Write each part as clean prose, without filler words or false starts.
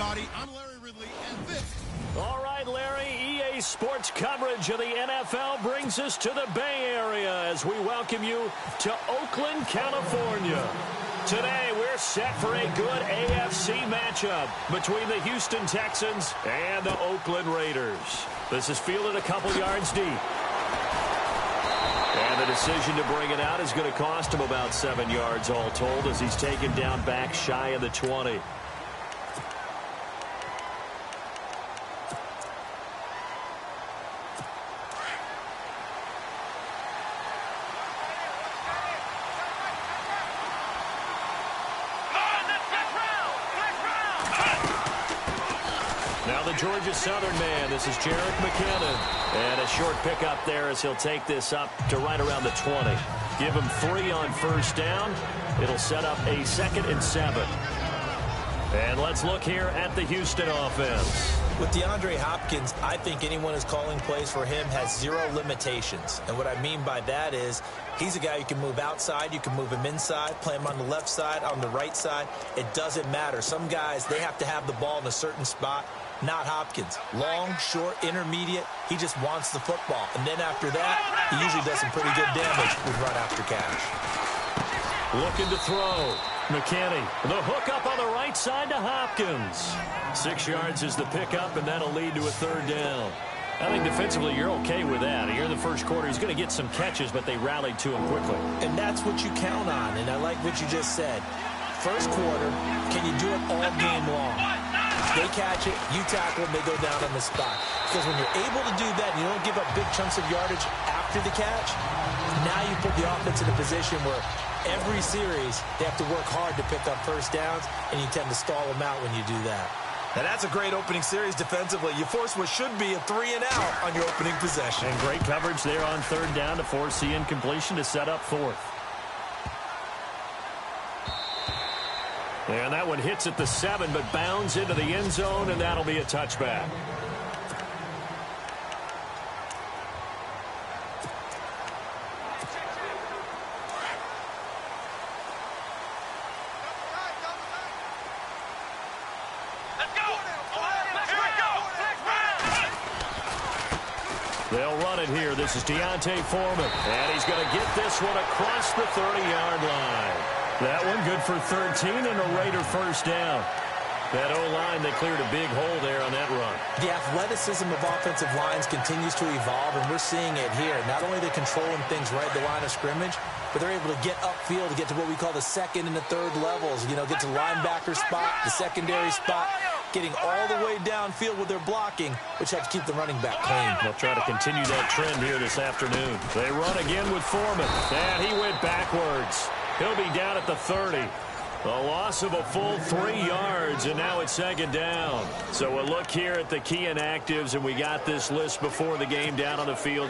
everybody. I'm Larry Ridley, and this... All right, Larry, EA Sports coverage of the NFL brings us to the Bay Area as we welcome you to Oakland, California. Today, we're set for a good AFC matchup between the Houston Texans and the Oakland Raiders. This is fielded a couple yards deep. And the decision to bring it out is going to cost him about 7 yards all told as he's taken down back shy of the 20. Now the Georgia Southern man, this is Jerick McKinnon. And a short pickup there as he'll take this up to right around the 20. Give him 3 on first down. It'll set up a 2nd and 7. And let's look here at the Houston offense. With DeAndre Hopkins, I think anyone who's calling plays for him has 0 limitations. And what I mean by that is he's a guy you can move outside, you can move him inside, play him on the left side, on the right side. It doesn't matter. Some guys, they have to have the ball in a certain spot. Not Hopkins. Long, short, intermediate. He just wants the football. And then after that, he usually does some pretty good damage with run after catch. Looking to throw. McKinney. The hook up on the right side to Hopkins. 6 yards is the pickup, and that'll lead to a 3rd down. I think defensively you're okay with that. Here in the first quarter, he's going to get some catches, but they rallied to him quickly. And that's what you count on, and I like what you just said. First quarter, can you do it all game long? They catch it, you tackle them, they go down on the spot. Because when you're able to do that and you don't give up big chunks of yardage after the catch, now you put the offense in a position where every series they have to work hard to pick up first downs, and you tend to stall them out when you do that. Now that's a great opening series defensively. You force what should be a 3 and out on your opening possession. And great coverage there on 3rd down to force the incompletion to set up 4th. And that one hits at the 7, but bounds into the end zone, and that'll be a touchback. They'll run it here. This is Deontay Foreman. And he's going to get this one across the 30-yard line. That one good for 13 and a Raider first down. That O-line, they cleared a big hole there on that run. The athleticism of offensive lines continues to evolve, and we're seeing it here. Not only are they controlling things right at the line of scrimmage, but they're able to get upfield to get to what we call the 2nd and the 3rd levels. You know, get to linebacker spot, the secondary spot, getting all the way downfield with their blocking, which helps keep the running back clean. They'll try to continue that trend here this afternoon. They run again with Foreman. And he went backwards. He'll be down at the 30. A loss of a full 3 yards, and now it's 2nd down. So we'll look here at the key inactives, and we got this list before the game down on the field.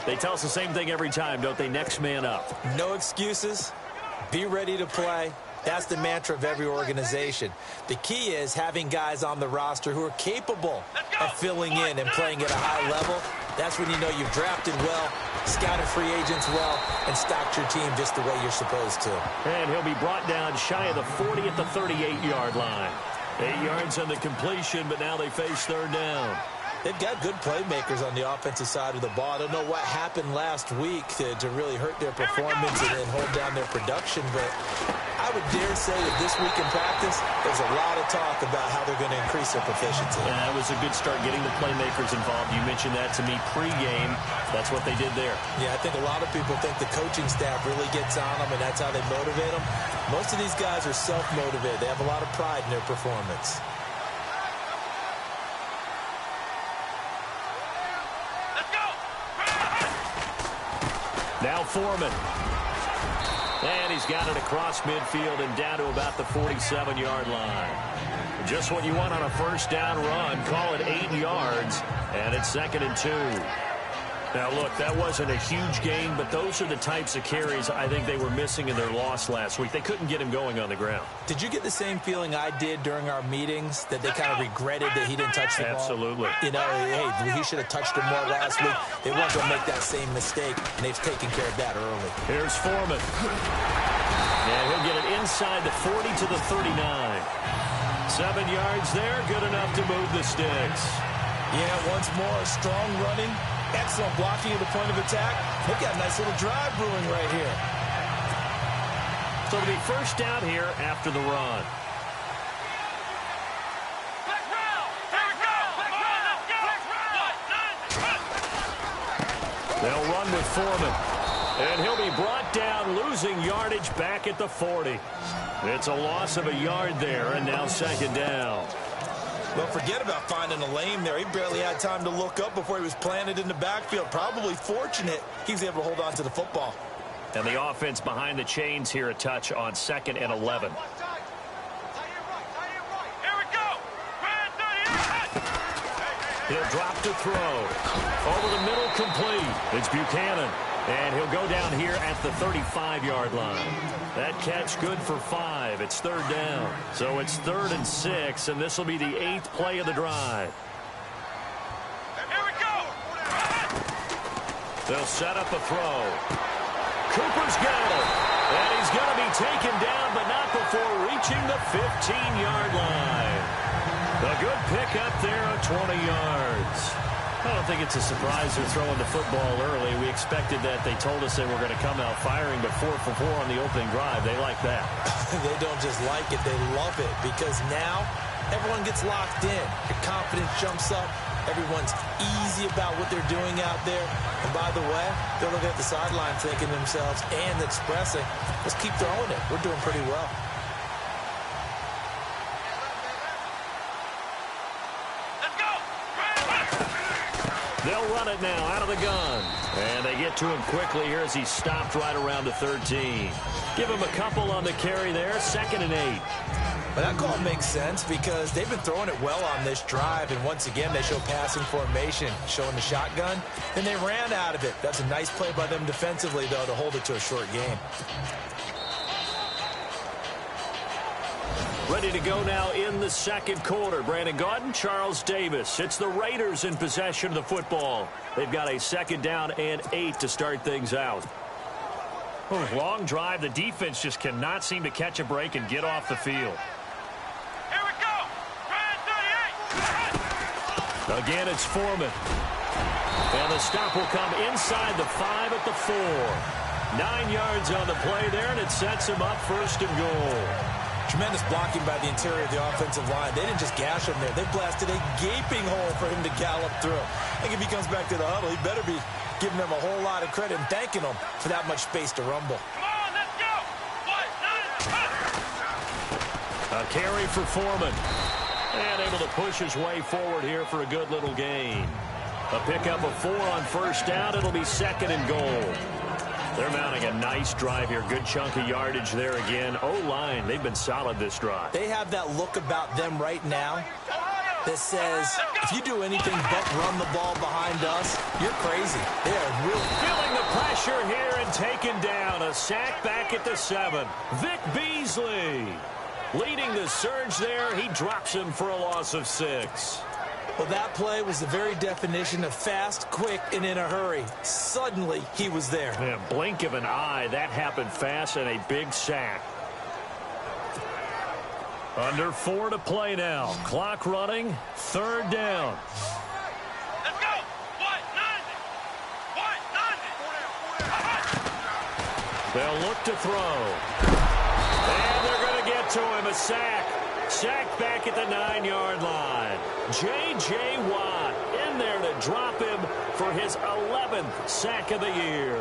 They tell us the same thing every time, don't they? Next man up. No excuses. Be ready to play. That's the mantra of every organization. The key is having guys on the roster who are capable of filling in and playing at a high level. That's when you know you've drafted well, scouted free agents well, and stocked your team just the way you're supposed to. And he'll be brought down shy of the 40 at the 38-yard line. 8 yards on the completion, but now they face 3rd down. They've got good playmakers on the offensive side of the ball. I don't know what happened last week to really hurt their performance and hold down their production, but I would dare say that this week in practice, there's a lot of talk about how they're going to increase their proficiency. Yeah, that was a good start getting the playmakers involved. You mentioned that to me pregame. That's what they did there. Yeah, I think a lot of people think the coaching staff really gets on them, and that's how they motivate them. Most of these guys are self-motivated. They have a lot of pride in their performance. Now Foreman. And he's got it across midfield and down to about the 47-yard line. Just what you want on a first down run. Call it 8 yards, and it's 2nd and 2. Now, look, that wasn't a huge gain, but those are the types of carries I think they were missing in their loss last week. They couldn't get him going on the ground. Did you get the same feeling I did during our meetings, that they kind of regretted that he didn't touch the ball? Absolutely. You know, hey, he should have touched him more last week. They weren't going to make that same mistake, and they've taken care of that early. Here's Foreman. And he'll get it inside the 40 to the 39. 7 yards there, good enough to move the sticks. Yeah, once more, strong running, excellent blocking at the point of attack. They've got a nice little drive brewing right here. So it'll be first down here after the run. They'll run with Foreman. And he'll be brought down, losing yardage back at the 40. It's a loss of a yard there, and now second down. Well, forget about finding a lane there. He barely had time to look up before he was planted in the backfield. Probably fortunate he was able to hold on to the football. And the offense behind the chains here a touch on 2nd and 11. He'll drop to throw. Over the middle, complete. It's Buchanan. And he'll go down here at the 35-yard line. That catch good for 5. It's third down. So it's 3rd and 6, and this will be the 8th play of the drive. Here we go. They'll set up a throw. Cooper's got it. And he's going to be taken down, but not before reaching the 15-yard line. A good pickup there of 20 yards. I don't think it's a surprise they're throwing the football early. We expected that. They told us they were going to come out firing, but 4 for 4 on the opening drive. They like that. They don't just like it, they love it, because now everyone gets locked in. Your confidence jumps up. Everyone's easy about what they're doing out there. And by the way, they're looking at the sideline thinking to themselves and expressing, let's keep throwing it. We're doing pretty well. They'll run it now out of the gun. And they get to him quickly here as he stopped right around the 13. Give him a couple on the carry there. 2nd and 8. But that call makes sense because they've been throwing it well on this drive. And once again, they show passing formation, showing the shotgun. And they ran out of it. That's a nice play by them defensively, though, to hold it to a short game. Ready to go now in the second quarter. Brandon Gaudin, Charles Davis. It's the Raiders in possession of the football. They've got a 2nd down and 8 to start things out. Oh, long drive. The defense just cannot seem to catch a break and get off the field. Here we go. Brand 38. Again, it's Foreman. And the stop will come inside the 5 at the 4. 9 yards on the play there, and it sets him up 1st and goal. Tremendous blocking by the interior of the offensive line. They didn't just gash him there. They blasted a gaping hole for him to gallop through. I think if he comes back to the huddle, he better be giving them a whole lot of credit and thanking them for that much space to rumble. Come on, let's go. A carry for Foreman. And able to push his way forward here for a good little gain. A pickup of 4 on 1st down. It'll be 2nd and goal. They're mounting a nice drive here. Good chunk of yardage there again. O-line, they've been solid this drive. They have that look about them right now that says, if you do anything but run the ball behind us, you're crazy. They are really feeling the pressure here and taken down. A sack back at the 7. Vic Beasley leading the surge there. He drops him for a loss of 6. Well, that play was the very definition of fast, quick, and in a hurry. Suddenly, he was there. Yeah, blink of an eye. That happened fast and a big sack. Under 4 to play now. Clock running. 3rd down. Let's go. They'll look to throw. And they're going to get to him. A sack. Sacked back at the 9-yard line. J.J. Watt in there to drop him for his 11th sack of the year.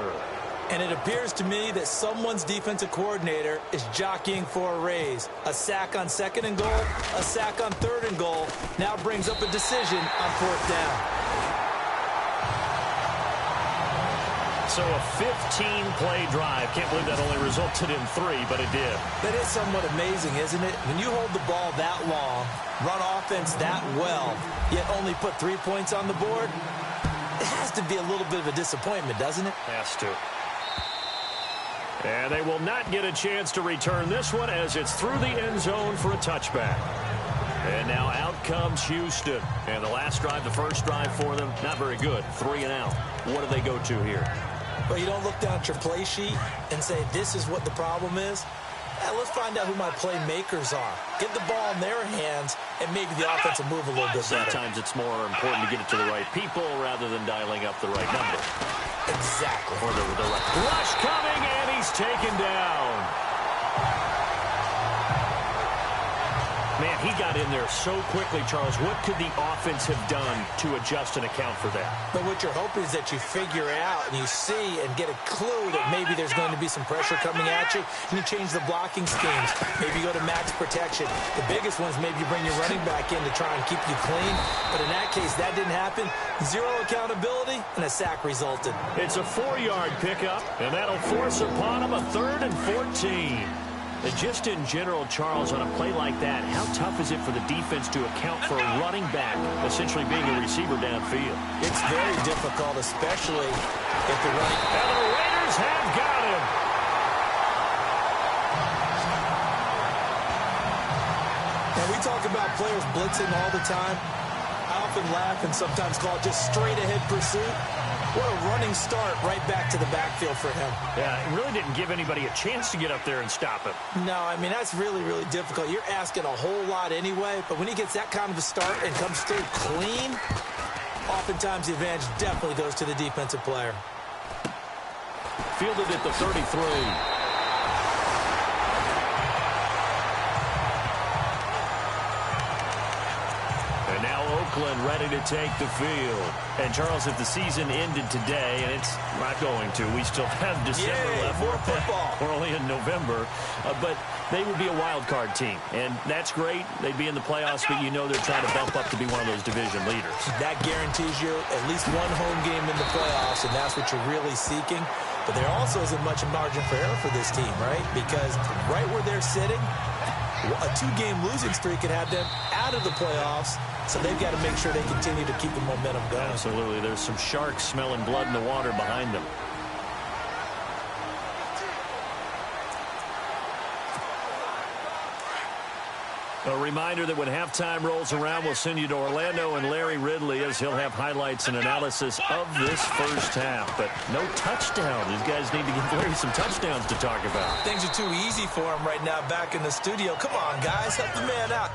And it appears to me that someone's defensive coordinator is jockeying for a raise. A sack on 2nd and goal, a sack on 3rd and goal. Now brings up a decision on 4th down. So a 15-play drive. Can't believe that only resulted in 3, but it did. That is somewhat amazing, isn't it? When you hold the ball that long, run offense that well, yet only put 3 points on the board, it has to be a little bit of a disappointment, doesn't it? Has to. And they will not get a chance to return this one as it's through the end zone for a touchback. And now out comes Houston. And the last drive, the first drive for them, not very good. 3 and out. What do they go to here? Well, you don't look down at your play sheet and say, this is what the problem is. Yeah, let's find out who my playmakers are. Get the ball in their hands, and maybe the offense will move a little bit better. Sometimes it's more important to get it to the right people rather than dialing up the right number. Exactly. Or the right rush coming, and he's taken down. Man, he got in there so quickly, Charles. What could the offense have done to adjust and account for that? But what you're hoping is that you figure out and you see and get a clue that maybe there's going to be some pressure coming at you, and you change the blocking schemes. Maybe you go to max protection. The biggest one is maybe you bring your running back in to try and keep you clean. But in that case, that didn't happen. Zero accountability, and a sack resulted. It's a 4-yard pickup, and that'll force upon him a 3rd and 14. And just in general, Charles, on a play like that, how tough is it for the defense to account for a running back essentially being a receiver downfield? It's very difficult, especially if the running... And the Raiders have got him. And we talk about players blitzing all the time. I often laugh and sometimes call it just straight-ahead pursuit. What a running start right back to the backfield for him. Yeah, it really didn't give anybody a chance to get up there and stop him. No, I mean, that's really, really difficult. You're asking a whole lot anyway, but when he gets that kind of a start and comes through clean, oftentimes the advantage definitely goes to the defensive player. Fielded at the 33. And now Oakland ready to take the field. And, Charles, if the season ended today, and it's not going to, we still have December left. More football. We're only in November. But they would be a wild card team. And that's great. They'd be in the playoffs, but you know they're trying to bump up to be one of those division leaders. That guarantees you at least one home game in the playoffs, and that's what you're really seeking. But there also isn't much margin for error for this team, right? Because right where they're sitting, a 2-game losing streak could have them out of the playoffs, so they've got to make sure they continue to keep the momentum going. Absolutely. There's some sharks smelling blood in the water behind them. A reminder that when halftime rolls around, we'll send you to Orlando and Larry Ridley as he'll have highlights and analysis of this first half. But no touchdown. These guys need to give Larry some touchdowns to talk about. Things are too easy for him right now back in the studio. Come on, guys. Help the man out.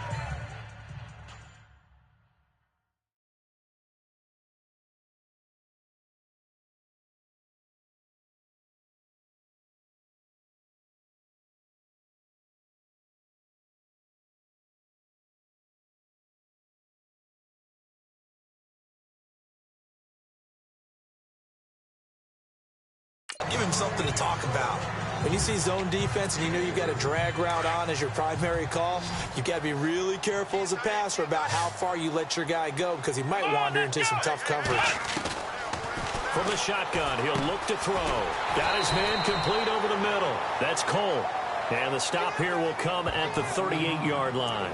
Give him something to talk about. When you see zone defense and you know you've got a drag route on as your primary call, you've got to be really careful as a passer about how far you let your guy go because he might wander into some tough coverage. From the shotgun, he'll look to throw. Got his man complete over the middle. That's Cole. And the stop here will come at the 38-yard line.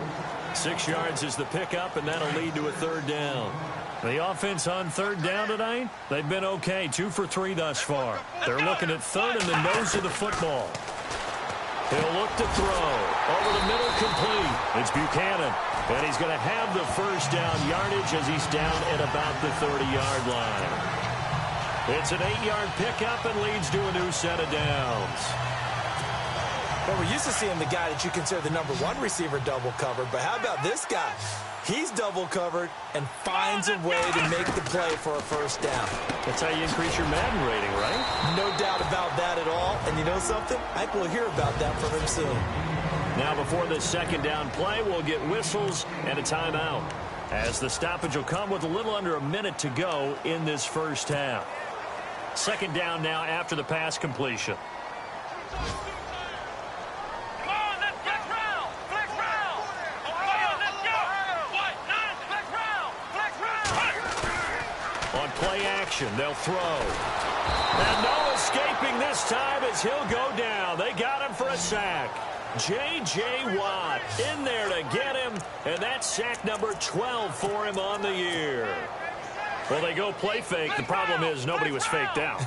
6 yards is the pickup, and that'll lead to a 3rd down. The offense on 3rd down tonight, they've been okay. 2 for 3 thus far. They're looking at 3rd and the nose of the football. He'll look to throw. Over the middle, complete. It's Buchanan. And he's going to have the first down yardage as he's down at about the 30-yard line. It's an 8-yard pickup and leads to a new set of downs. Well, we're used to seeing the guy that you consider the #1 receiver double covered, but how about this guy? He's double covered and finds a way to make the play for a first down. That's how you increase your Madden rating, right? No doubt about that at all. And you know something? I think we'll hear about that from him soon. Now before this 2nd down play, we'll get whistles and a timeout, as the stoppage will come with a little under a minute to go in this first half. 2nd down now after the pass completion. On play action, they'll throw. And no escaping this time as he'll go down. They got him for a sack. J.J. Watt in there to get him, and that's sack number 12 for him on the year. Well, they go play fake. The problem is nobody was faked out.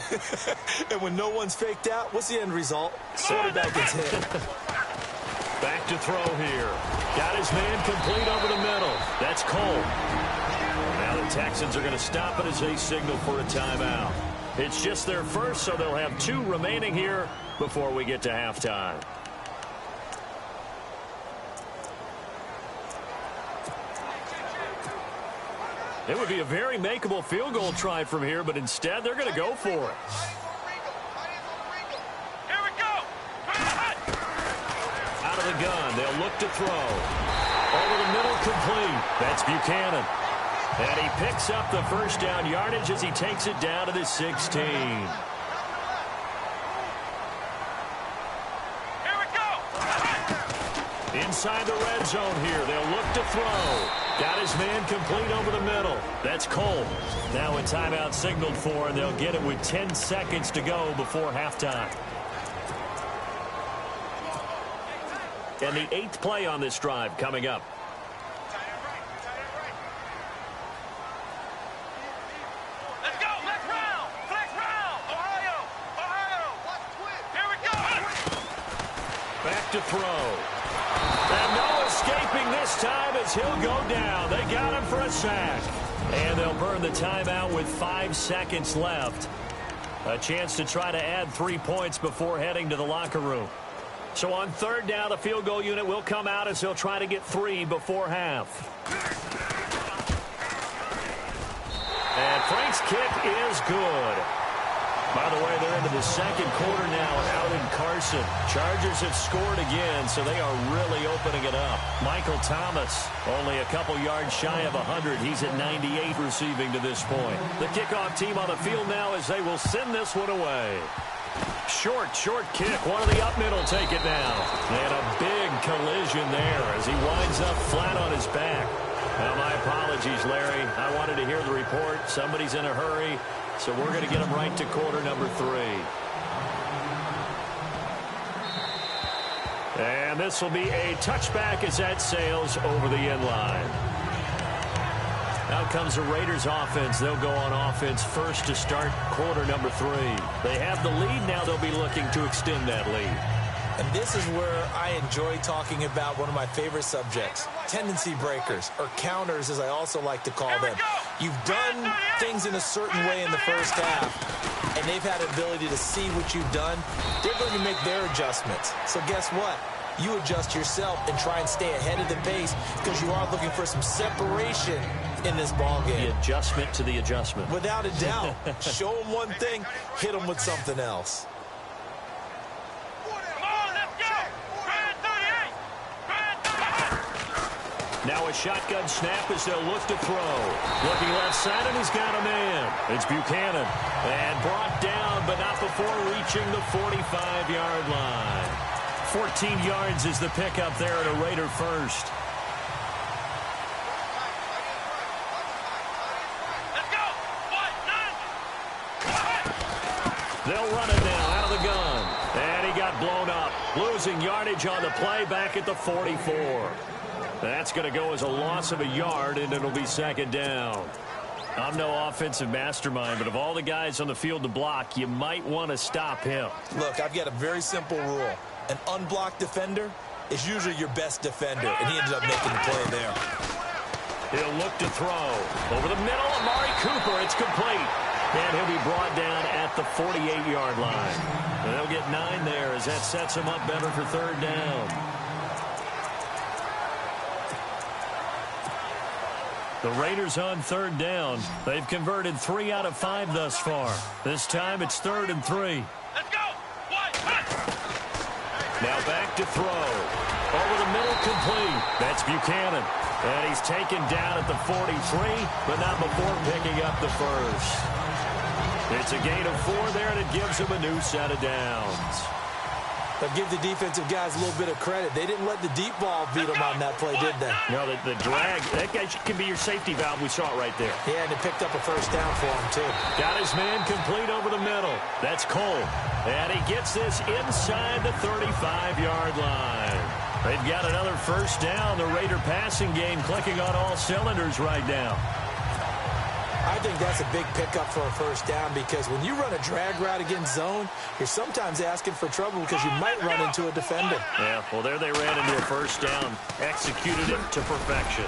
And when no one's faked out, what's the end result? Quarterback gets hit. Back to throw here. Got his man complete over the middle. That's Cole. Now the Texans are going to stop it as they signal for a timeout. It's just their first, so they'll have 2 remaining here before we get to halftime. It would be a very makeable field goal try from here, but instead they're going to go for it. Here we go. Out of the gun, they'll look to throw. Over the middle, complete. That's Buchanan. And he picks up the first down yardage as he takes it down to the 16. Here we go. Inside the red zone here, they'll look to throw. Got his man complete over the middle. That's Cole. Now a timeout signaled for, and they'll get it with 10 seconds to go before halftime. And the 8th play on this drive coming up. Let's go. Flex round. Flex round. Ohio. Here we go. Back to throw. And no escaping this time as he'll go down. They got him for a sack. And they'll burn the timeout with 5 seconds left. A chance to try to add 3 points before heading to the locker room. So on third down, the field goal unit will come out as they'll try to get 3 before half. And Frank's kick is good. By the way, they're into the second quarter now out in Carson. Chargers have scored again, so they are really opening it up. Michael Thomas, only a couple yards shy of 100. He's at 98 receiving to this point. The kickoff team on the field now as they will send this one away. Short kick. One of the up middle take it now. And a big collision there as he winds up flat on his back. Now, my apologies, Larry. I wanted to hear the report. Somebody's in a hurry. So we're going to get him right to quarter number 3. And this will be a touchback as that sails over the end line. Out comes the Raiders offense. They'll go on offense first to start quarter number 3. They have the lead. Now they'll be looking to extend that lead. And this is where I enjoy talking about one of my favorite subjects, tendency breakers, or counters as I also like to call them. You've done things in a certain way in the first half, and they've had an ability to see what you've done. They're going to make their adjustments. So guess what? You adjust yourself and try and stay ahead of the pace because you are looking for some separation in this ball game. The adjustment to the adjustment. Without a doubt. Show them one thing, hit them with something else. Now a shotgun snap as they'll look to throw. Looking left side, and he's got a man. It's Buchanan. And brought down, but not before reaching the 45-yard line. 14 yards is the pickup there at a Raider first. Let's go. 1, 9. They'll run it now out of the gun. And he got blown up. Losing yardage on the play back at the 44. That's going to go as a loss of a yard, and it'll be second down. I'm no offensive mastermind, but of all the guys on the field to block, you might want to stop him. Look, I've got a very simple rule. An unblocked defender is usually your best defender, and he ended up making the play there. He'll look to throw. Over the middle, Amari Cooper. It's complete. And he'll be brought down at the 48-yard line. And they'll get 9 there as that sets him up better for third down. The Raiders on third down. They've converted 3 out of 5 thus far. This time it's 3rd and 3. Let's go. 1, 1. Now back to throw. Over the middle, complete. That's Buchanan. And he's taken down at the 43, but not before picking up the first. It's a gain of 4 there, and it gives him a new set of downs. But give the defensive guys a little bit of credit. They didn't let the deep ball beat them on that play, did they? No, the drag, that guy can be your safety valve. We saw it right there. Yeah, and it picked up a first down for him, too. Got his man complete over the middle. That's Cole. And he gets this inside the 35-yard line. They've got another first down. The Raider passing game clicking on all cylinders right now. I think that's a big pickup for a first down because when you run a drag route against zone, you're sometimes asking for trouble because you might run into a defender. Yeah, well, there they ran into a first down. Executed it to perfection.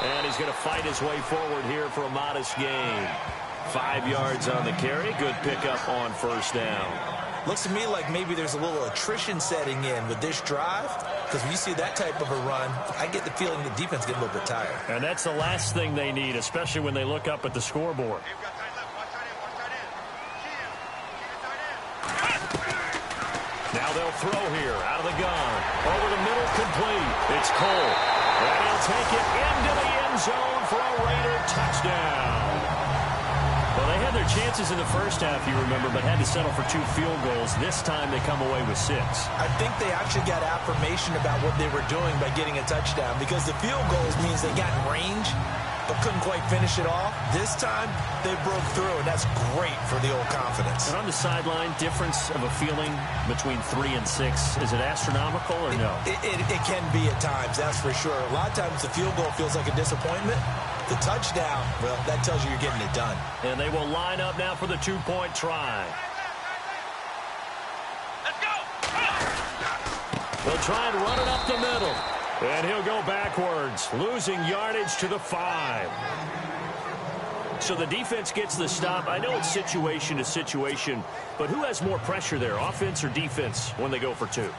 And he's going to fight his way forward here for a modest gain. 5 yards on the carry. Good pickup on first down. Looks to me like maybe there's a little attrition setting in with this drive, because when you see that type of a run, I get the feeling the defense getting a little bit tired. And that's the last thing they need, especially when they look up at the scoreboard. Now they'll throw here out of the gun. Over the middle, complete. It's Cole. And he'll take it into the end zone for a Raider touchdown. Well, they had their chances in the first half, you remember, but had to settle for 2 field goals. This time they come away with 6. I think they actually got affirmation about what they were doing by getting a touchdown, because the field goals means they got in range but couldn't quite finish it off. This time, they broke through, and that's great for the old confidence. And on the sideline, difference of a feeling between 3 and 6, is it astronomical or no? It can be at times, that's for sure. A lot of times the field goal feels like a disappointment. The touchdown, well, that tells you you're getting it done. And they will line up now for the 2-point try. Let's go! They'll try and run it up the middle. And he'll go backwards, losing yardage to the 5. So the defense gets the stop. I know it's situation to situation, but who has more pressure there, offense or defense, when they go for 2?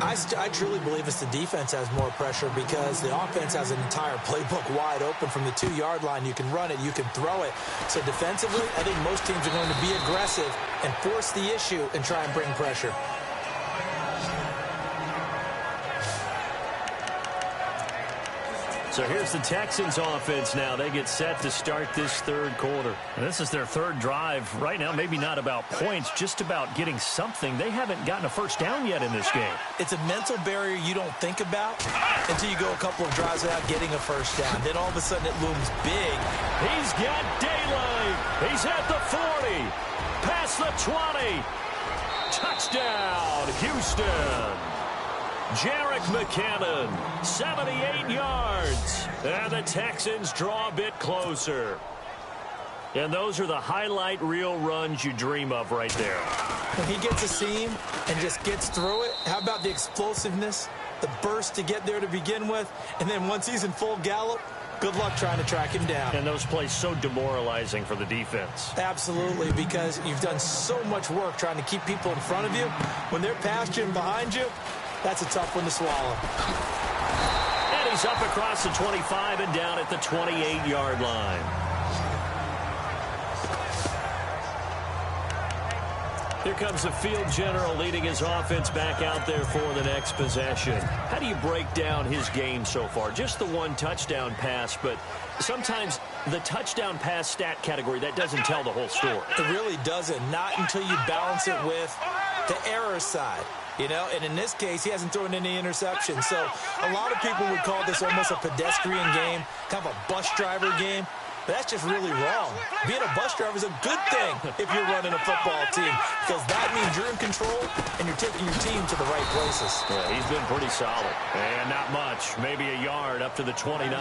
I truly believe it's the defense has more pressure, because the offense has an entire playbook wide open from the 2-yard line. You can run it, you can throw it. So defensively, I think most teams are going to be aggressive and force the issue and try and bring pressure. So here's the Texans offense now. They get set to start this 3rd quarter. And this is their 3rd drive. Right now, maybe not about points, just about getting something. They haven't gotten a first down yet in this game. It's a mental barrier you don't think about until you go a couple of drives without getting a first down. Then all of a sudden it looms big. He's got daylight. He's at the 40. Past the 20. Touchdown, Houston. Jerick McKinnon, 78 yards. And the Texans draw a bit closer. And those are the highlight reel runs you dream of right there. When he gets a seam and just gets through it, how about the explosiveness, the burst to get there to begin with, and then once he's in full gallop, good luck trying to track him down. And those plays so demoralizing for the defense. Absolutely, because you've done so much work trying to keep people in front of you. When they're past you and behind you, that's a tough one to swallow. And he's up across the 25 and down at the 28-yard line. Here comes the field general leading his offense back out there for the next possession. How do you break down his game so far? Just the 1 touchdown pass, but sometimes the touchdown pass stat category, that doesn't tell the whole story. It really doesn't, not until you balance it with the error side. You know, and in this case, he hasn't thrown any interceptions. So a lot of people would call this almost a pedestrian game, kind of a bus driver game. But that's just really wrong. Being a bus driver is a good thing if you're running a football team, because that means you're in control and you're taking your team to the right places. Yeah, he's been pretty solid. And not much, maybe a yard up to the 29.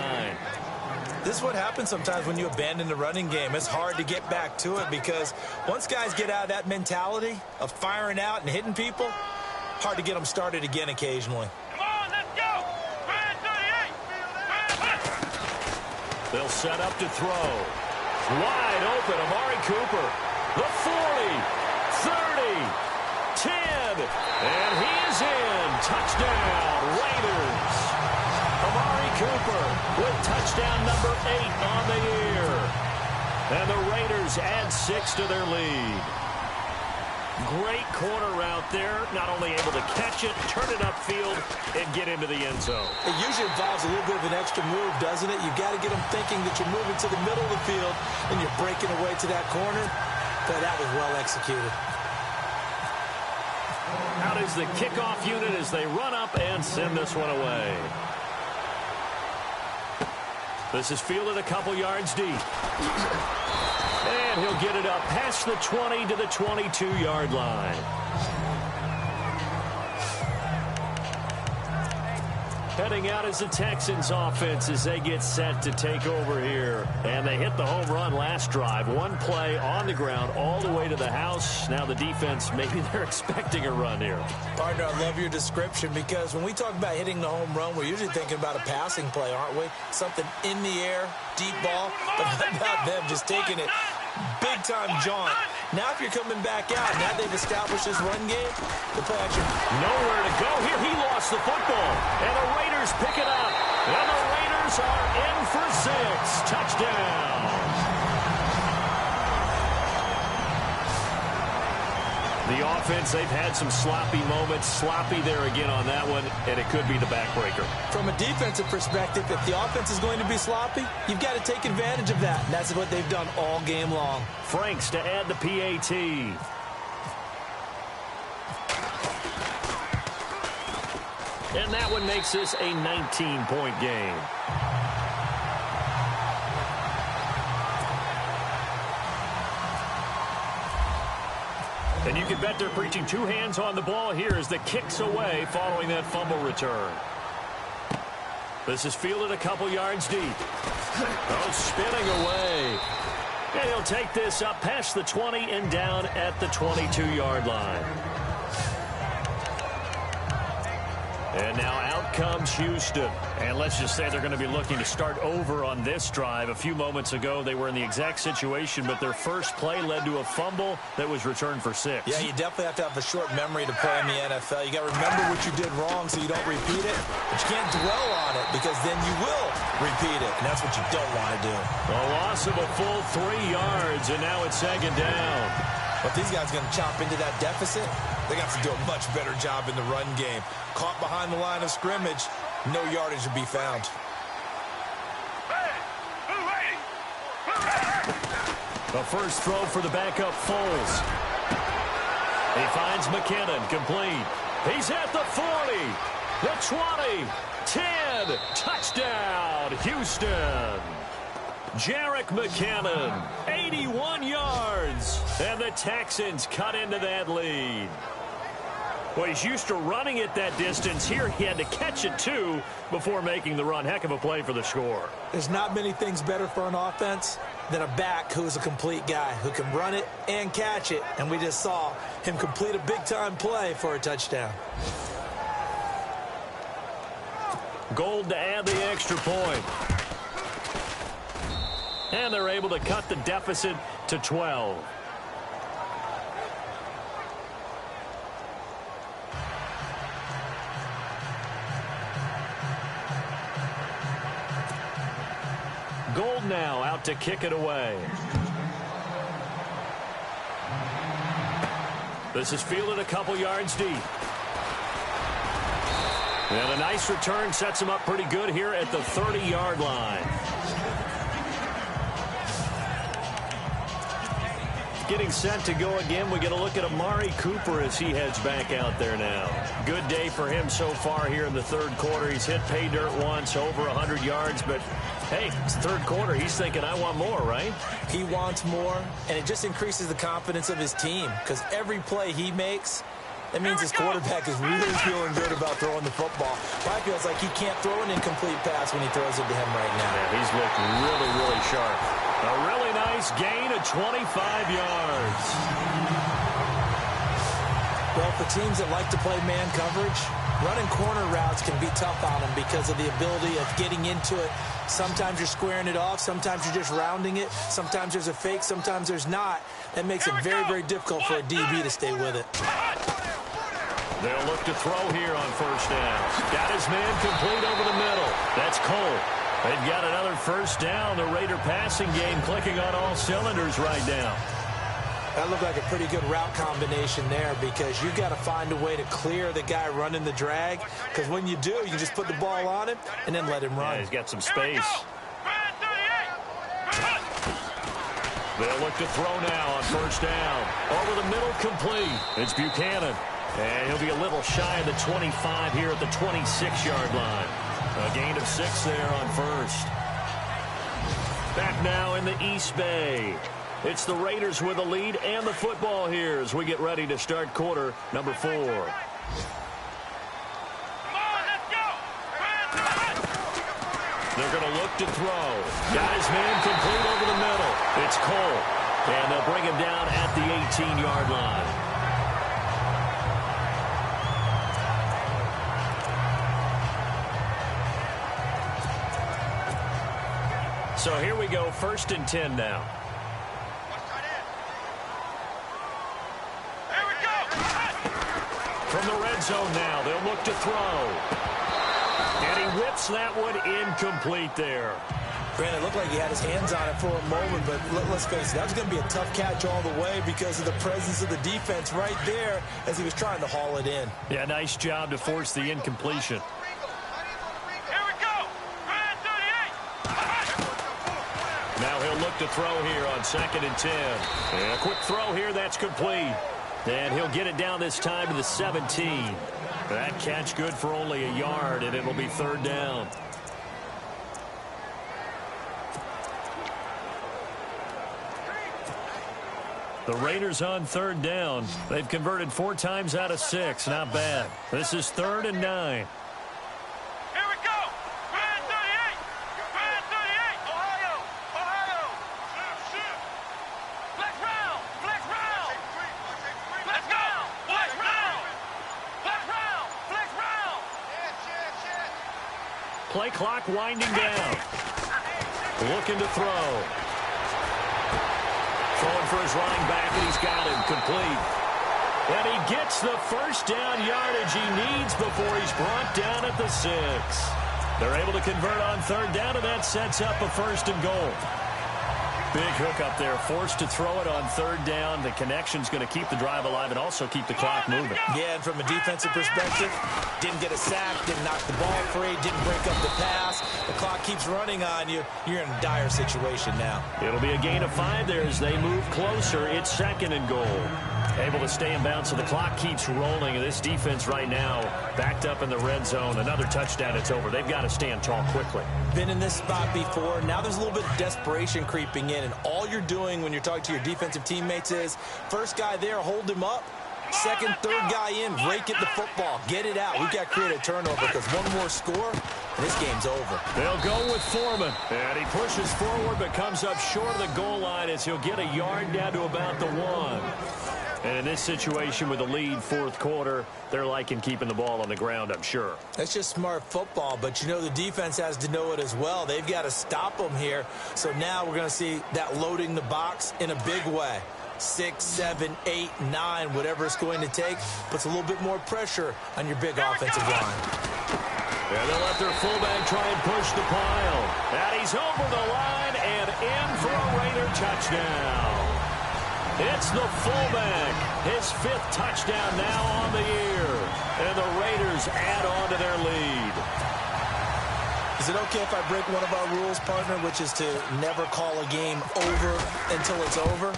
This is what happens sometimes when you abandon the running game. It's hard to get back to it, because once guys get out of that mentality of firing out and hitting people, hard to get them started again occasionally. Come on, let's go! Brand 38! They'll set up to throw. Wide open, Amari Cooper. The 40, 30, 10, and he is in. Touchdown, Raiders. Amari Cooper with touchdown number 8 on the year. And the Raiders add 6 to their lead. Great corner route there. Not only able to catch it, turn it upfield, and get into the end zone. It usually involves a little bit of an extra move, doesn't it? You've got to get them thinking that you're moving to the middle of the field and you're breaking away to that corner. But that was well executed. Out is the kickoff unit as they run up and send this one away. This is fielded a couple yards deep. And he'll get it up past the 20 to the 22-yard line. Heading out is the Texans offense as they get set to take over here. And they hit the home run last drive. One play on the ground all the way to the house. Now the defense, maybe they're expecting a run here. Partner, I love your description, because when we talk about hitting the home run, we're usually thinking about a passing play, aren't we? Something in the air, deep ball. But how about them just taking it big big-time jaunt. Now if you're coming back out, now they've established this run game, the play action. Nowhere to go here. He lost the football. And the Raiders pick it up. And the Raiders are in for 6. Touchdown. The offense, they've had some sloppy moments. Sloppy there again on that one, and it could be the backbreaker. From a defensive perspective, if the offense is going to be sloppy, you've got to take advantage of that. And that's what they've done all game long. Franks to add the PAT. And that one makes this a 19-point game. And you can bet they're preaching 2 hands on the ball here as the kick's away following that fumble return. This is fielded a couple yards deep. Oh, spinning away. And he'll take this up past the 20 and down at the 22-yard line. And now out comes Houston. And let's just say they're going to be looking to start over on this drive. A few moments ago, they were in the exact situation, but their first play led to a fumble that was returned for 6. Yeah, you definitely have to have a short memory to play in the NFL. You got to remember what you did wrong so you don't repeat it. But you can't dwell on it because then you will repeat it. And that's what you don't want to do. A loss of a full 3 yards, and now it's 2nd down. But these guys are going to chop into that deficit. They got to do a much better job in the run game. Caught behind the line of scrimmage, no yardage to be found. The first throw for the backup Foles. He finds McKinnon, complete. He's at the 40, the 20, 10, touchdown, Houston. Jerick McKinnon, 81 yards, and the Texans cut into that lead. Well, he's used to running it that distance. Here he had to catch it, too, before making the run. Heck of a play for the score. There's not many things better for an offense than a back who is a complete guy, who can run it and catch it. And we just saw him complete a big-time play for a touchdown. Gold to add the extra point. And they're able to cut the deficit to 12. Gold now out to kick it away. This is fielded a couple yards deep. And a nice return sets him up pretty good here at the 30-yard line. Getting set to go again. We get a look at Amari Cooper as he heads back out there now. Good day for him so far here in the 3rd quarter. He's hit pay dirt once, over 100 yards, but hey, it's the 3rd quarter. He's thinking, I want more, right? He wants more, and it just increases the confidence of his team because every play he makes, that means his quarterback is really feeling good about throwing the football. Probably feels like he can't throw an incomplete pass when he throws it to him right now. Yeah, he's looked really, really sharp. A really nice gain of 25 yards. Well, for teams that like to play man coverage, running corner routes can be tough on them because of the ability of getting into it. Sometimes you're squaring it off. Sometimes you're just rounding it. Sometimes there's a fake. Sometimes there's not. That makes it very, very difficult for a DB to stay with it. They'll look to throw here on 1st down. Got his man complete over the middle. That's Cole. They've got another 1st down. The Raider passing game clicking on all cylinders right now. That looked like a pretty good route combination there because you've got to find a way to clear the guy running the drag because when you do, you just put the ball on him and then let him run. Yeah, he's got some space. They'll look to throw now on 1st down. Over the middle, complete. It's Buchanan. And he'll be a little shy of the 25 here at the 26-yard line. A gain of 6 there on 1st. Back now in the East Bay. It's the Raiders with a lead and the football here as we get ready to start quarter number 4. Come on, let's go! They're going to look to throw. Got his man complete over the middle. It's Cole. And they'll bring him down at the 18-yard line. So here we go, 1st and 10 now. From the red zone now, they'll look to throw. And he whips that one incomplete there. Granted, it looked like he had his hands on it for a moment, but let's face it, that was going to be a tough catch all the way because of the presence of the defense right there as he was trying to haul it in. Yeah, nice job to force the incompletion. Here we go. Grand 38. Now he'll look to throw here on 2nd and 10. And a quick throw here, that's complete. And he'll get it down this time to the 17. That catch good for only a yard, and it'll be 3rd down. The Raiders on 3rd down. They've converted 4 times out of 6. Not bad. This is 3rd and 9. Here we go. Grand 38. Grand 38. Ohio. Ohio. Flex round. Flex round. Let's go. Flex round. Flex round. Flex round. Play clock winding down. Looking to throw. Throwing for his running back, and he's got him complete. And he gets the first down yardage he needs before he's brought down at the 6. They're able to convert on 3rd down, and that sets up a 1st and goal. Big hook up there, forced to throw it on 3rd down. The connection's going to keep the drive alive and also keep the clock moving. Yeah, and from a defensive perspective, didn't get a sack, didn't knock the ball free, didn't break up the pass. The clock keeps running on you. You're in a dire situation now. It'll be a gain of 5 there as they move closer. It's 2nd and goal. Able to stay in bounds, so the clock keeps rolling. And this defense right now backed up in the red zone. Another touchdown, it's over. They've got to stand tall quickly. Been in this spot before. Now there's a little bit of desperation creeping in, and all you're doing when you're talking to your defensive teammates is first guy there, hold him up. Second, third guy in, rake at the football. Get it out. We've got to create a turnover because one more score, and this game's over. They'll go with Foreman. And he pushes forward but comes up short of the goal line as he'll get a yard down to about the 1. And in this situation with the lead 4th quarter, they're liking keeping the ball on the ground, I'm sure. That's just smart football, but you know the defense has to know it as well. They've got to stop them here. So now we're going to see that loading the box in a big way. 6, 7, 8, 9, whatever it's going to take, puts a little bit more pressure on your big offensive line. And they'll let their fullback try and push the pile. And he's over the line and in for a Raider touchdown. It's the fullback, his 5th touchdown now on the year. And the Raiders add on to their lead. Is it okay if I break one of our rules, partner, which is to never call a game over until it's over?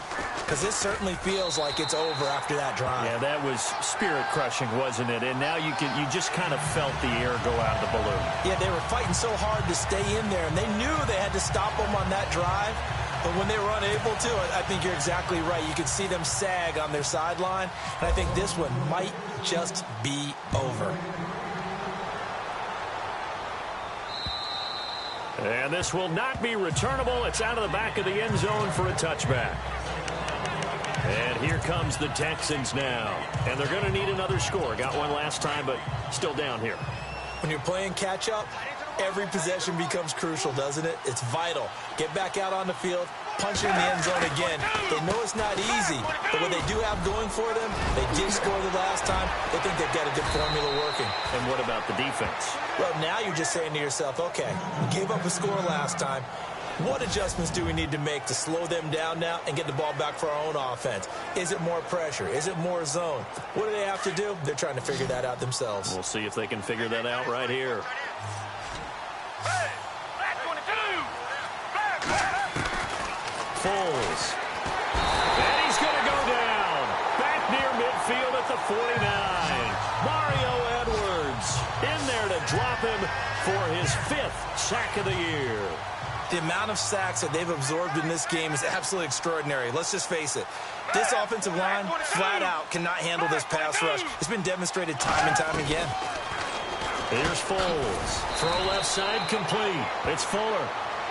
Because this certainly feels like it's over after that drive. Yeah, that was spirit-crushing, wasn't it? And now you just kind of felt the air go out of the balloon. Yeah, they were fighting so hard to stay in there, and they knew they had to stop them on that drive. But when they were unable to, I think you're exactly right. You could see them sag on their sideline, and I think this one might just be over. And this will not be returnable. It's out of the back of the end zone for a touchback. And here comes the Texans now. And they're going to need another score. Got one last time, but still down here. When you're playing catch-up, every possession becomes crucial, doesn't it? It's vital. Get back out on the field, punch it in the end zone again. They know it's not easy, but what they do have going for them, they did score the last time. They think they've got a good formula working. And what about the defense? Well, now you're just saying to yourself, okay, we gave up a score last time. What adjustments do we need to make to slow them down now and get the ball back for our own offense? Is it more pressure? Is it more zone? What do they have to do? They're trying to figure that out themselves. We'll see if they can figure that out right here. Foles. And he's going to go down. Back near midfield at the 49. Mario Edwards in there to drop him for his 5th sack of the year. The amount of sacks that they've absorbed in this game is absolutely extraordinary. Let's just face it. This offensive line, flat out, cannot handle this pass rush. It's been demonstrated time and time again. Here's Foles. Throw left side complete. It's Fuller.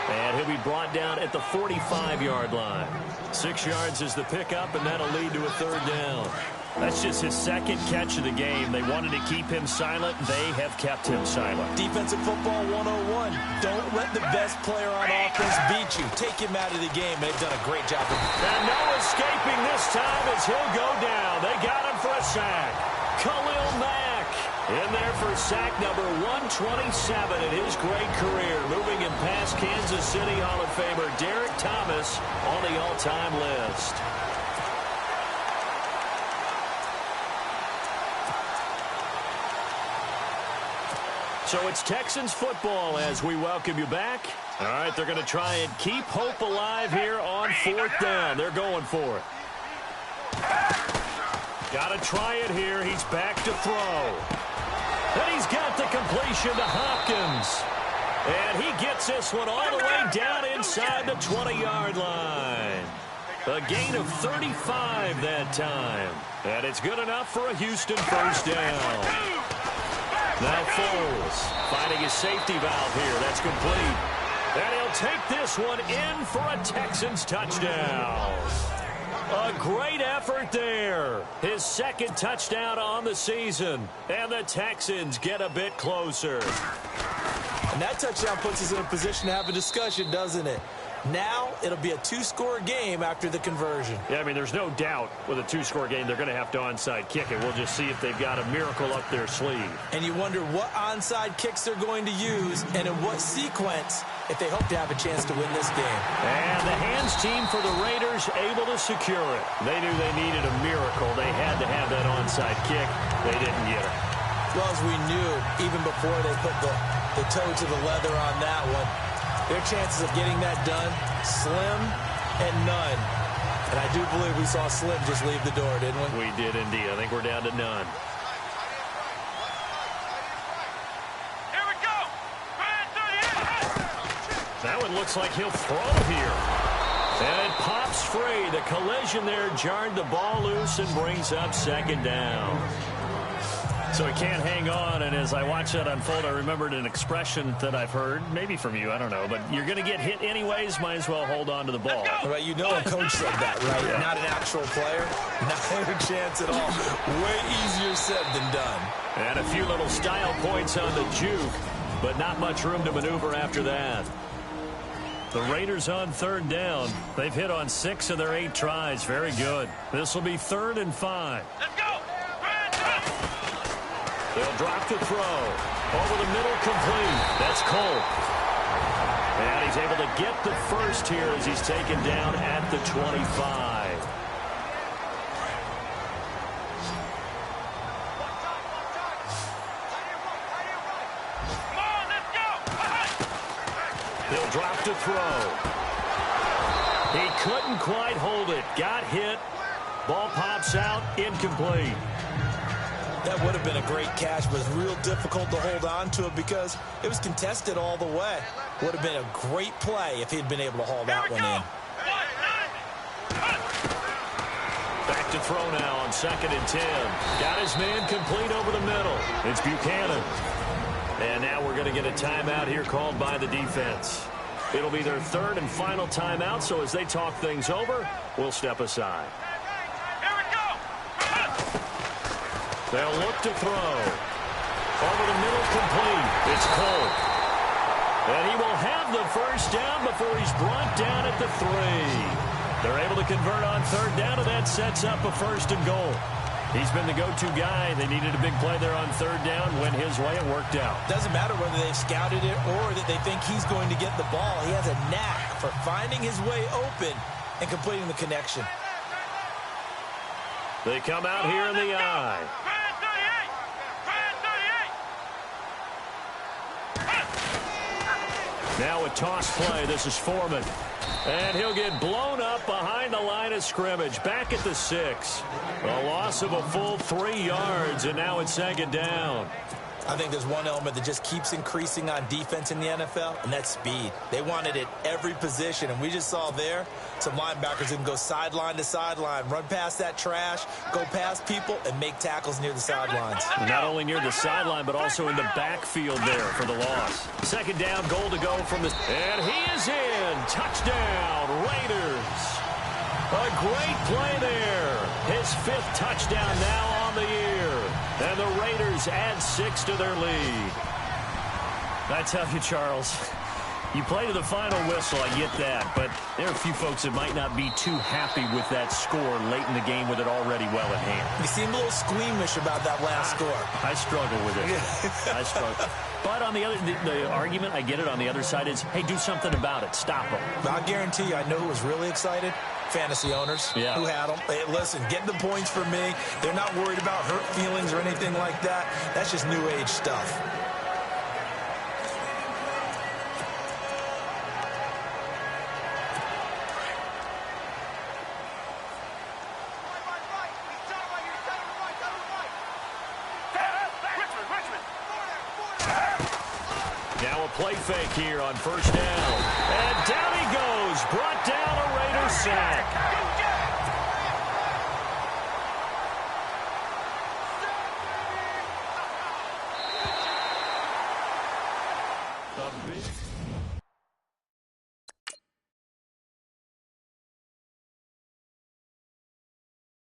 And he'll be brought down at the 45-yard line. 6 yards is the pickup, and that'll lead to a 3rd down. That's just his 2nd catch of the game. They wanted to keep him silent. They have kept him silent. Defensive football 101. Don't let the best player on offense beat you. Take him out of the game. They've done a great job. And no escaping this time as he'll go down. They got him for a sack. Khalil Mack in there for sack number 127 in his great career. Moving him past Kansas City Hall of Famer Derek Thomas on the all-time list. So it's Texans football as we welcome you back. All right, they're going to try and keep hope alive here on 4th down. They're going for it. Got to try it here. He's back to throw. And he's got the completion to Hopkins. And he gets this one all the way down inside the 20-yard line. A gain of 35 that time. And it's good enough for a Houston first down. Now Foles finding his safety valve here. That's complete. And he'll take this one in for a Texans touchdown. A great effort there. His second touchdown on the season. And the Texans get a bit closer. And that touchdown puts us in a position to have a discussion, doesn't it? Now it'll be a 2-score game after the conversion. Yeah, I mean, there's no doubt with a 2-score game they're going to have to onside kick it. We'll just see if they've got a miracle up their sleeve. And you wonder what onside kicks they're going to use and in what sequence if they hope to have a chance to win this game. And the hands team for the Raiders able to secure it. They knew they needed a miracle. They had to have that onside kick. They didn't get it. Well, as we knew, even before they put the toe to the leather on that one, their chances of getting that done, slim and none. And I do believe we saw Slim just leave the door, didn't we? We did indeed. I think we're down to none. Here we go. That one looks like he'll throw here. And it pops free. The collision there jarred the ball loose and brings up 2nd down. So he can't hang on, and as I watch that unfold, I remembered an expression that I've heard, maybe from you, I don't know, but you're going to get hit anyways, might as well hold on to the ball. Right, you know a coach said that, right? Yeah. Not an actual player, not a chance at all. Way easier said than done. And a few little style points on the juke, but not much room to maneuver after that. The Raiders on 3rd down. They've hit on 6 of their 8 tries. Very good. This will be 3rd and 5. Let's go. They'll drop to throw. Over the middle, complete. That's Cole. And he's able to get the first here as he's taken down at the 25. Come on, let's go. He'll drop to throw. He couldn't quite hold it. Got hit. Ball pops out. Incomplete. That would have been a great catch, but it's real difficult to hold on to it because it was contested all the way. Would have been a great play if he'd been able to haul that one in. Back to throw now on 2nd and 10. Got his man complete over the middle. It's Buchanan. And now we're going to get a timeout here called by the defense. It'll be their 3rd and final timeout, so as they talk things over, we'll step aside. They'll look to throw. Over the middle, complete. It's Cole. And he will have the first down before he's brought down at the 3. They're able to convert on 3rd down, and that sets up a 1st and goal. He's been the go-to guy. They needed a big play there on 3rd down. Went his way. It worked out. Doesn't matter whether they've scouted it or that they think he's going to get the ball. He has a knack for finding his way open and completing the connection. They come out here in the eye. Now a toss play. This is Foreman. And he'll get blown up behind the line of scrimmage. Back at the 6. A loss of a full 3 yards, and now it's 2nd down. I think there's one element that just keeps increasing on defense in the NFL, and that's speed. They want it at every position, and we just saw there some linebackers who can go sideline to sideline, run past that trash, go past people, and make tackles near the sidelines. Not only near the sideline, but also in the backfield there for the loss. 2nd down, goal to go from the... And he is in. Touchdown, Raiders. A great play there. His 5th touchdown now on the year. And the Raiders add 6 to their lead. I tell you, Charles, You play to the final whistle, I get that, but there are a few folks that might not be too happy with that score late in the game with it already well at hand. You seem a little squeamish about that last score. I struggle with it. I struggle. But on the argument, I get it, on the other side is, hey, do something about it. Stop them. I'll guarantee you, I know who was really excited. Fantasy owners who had them. Hey, listen, get the points for me. They're not worried about hurt feelings or anything like that. That's just new age stuff. Now a play fake here on first down. And down he goes. Brought down a Raider sack. The big